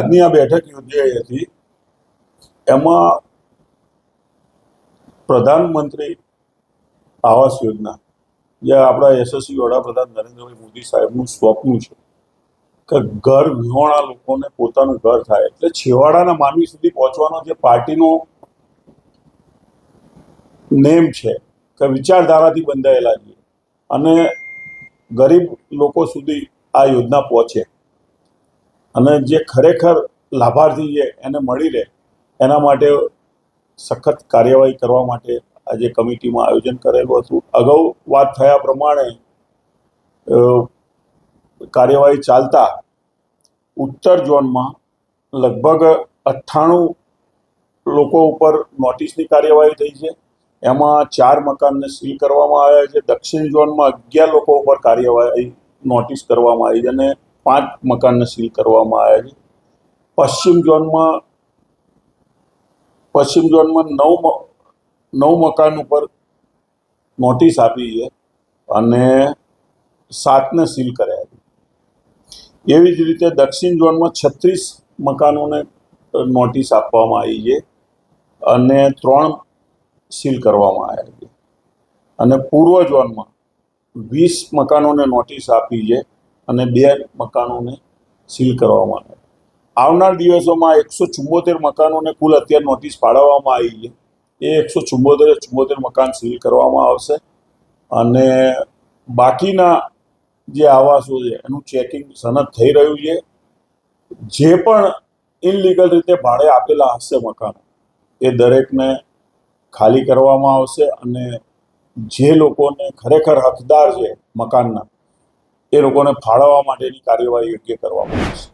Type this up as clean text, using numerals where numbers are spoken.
આજની આ બેઠક યોજાઈ હતી એમાં પ્રધાનમંત્રી આવાસ યોજના જે આપણા યશસ્વી વડાપ્રધાન નરેન્દ્રભાઈ મોદી સાહેબનું સ્વપ્ન છે કે ઘર વિહોણા લોકોને પોતાનું ઘર થાય, એટલે છેવાડાના માનવી સુધી પહોંચવાનો જે પાર્ટીનો નેમ છે કે વિચારધારાથી બંધાયેલા છે અને ગરીબ લોકો સુધી આ યોજના પહોંચે અને જે ખરેખર લાભાર્થી છે એને મળી રહે એના માટે સખત કાર્યવાહી કરવા માટે આજે કમિટીમાં આયોજન કરેલું હતું. અગાઉ વાત થયા પ્રમાણે કાર્યવાહી ચાલતા ઉત્તર ઝોનમાં લગભગ 98 લોકો ઉપર નોટિસની કાર્યવાહી થઈ છે. એમાં 4 મકાનને સીલ કરવામાં આવ્યા છે. દક્ષિણ ઝોનમાં 11 લોકો ઉપર કાર્યવાહી નોટિસ કરવામાં આવી છે અને 5 મકાનને સીલ કરવામાં આવ્યા છે. પશ્ચિમ ઝોનમાં 9 મકાન ઉપર નોટિસ આપી છે અને 7ને સીલ કર્યા છે. એવી જ રીતે દક્ષિણ ઝોનમાં 36 મકાનોને નોટિસ આપવામાં આવી છે અને 3 સીલ કરવામાં આવ્યા છે અને પૂર્વ ઝોનમાં 20 મકાનોને નોટિસ આપી છે અને 2 મકાનોને સીલ કરવામાં આવ્યા. આવનાર દિવસોમાં 174 મકાનોને કુલ અત્યારે નોટિસ ફાળવવામાં આવી છે. એ 174 મકાન સીલ કરવામાં આવશે અને બાકીના જે આવાસો છે એનું ચેકિંગ સનદ થઈ રહ્યું છે. જે પણ ઇનલીગલ રીતે ભાડે આપેલા હશે મકાનો એ દરેકને ખાલી કરવામાં આવશે અને જે લોકોને ખરેખર હકદાર છે મકાનના એ લોકોને ફાળવવા માટેની કાર્યવાહી યોગ્ય કરવામાં આવશે.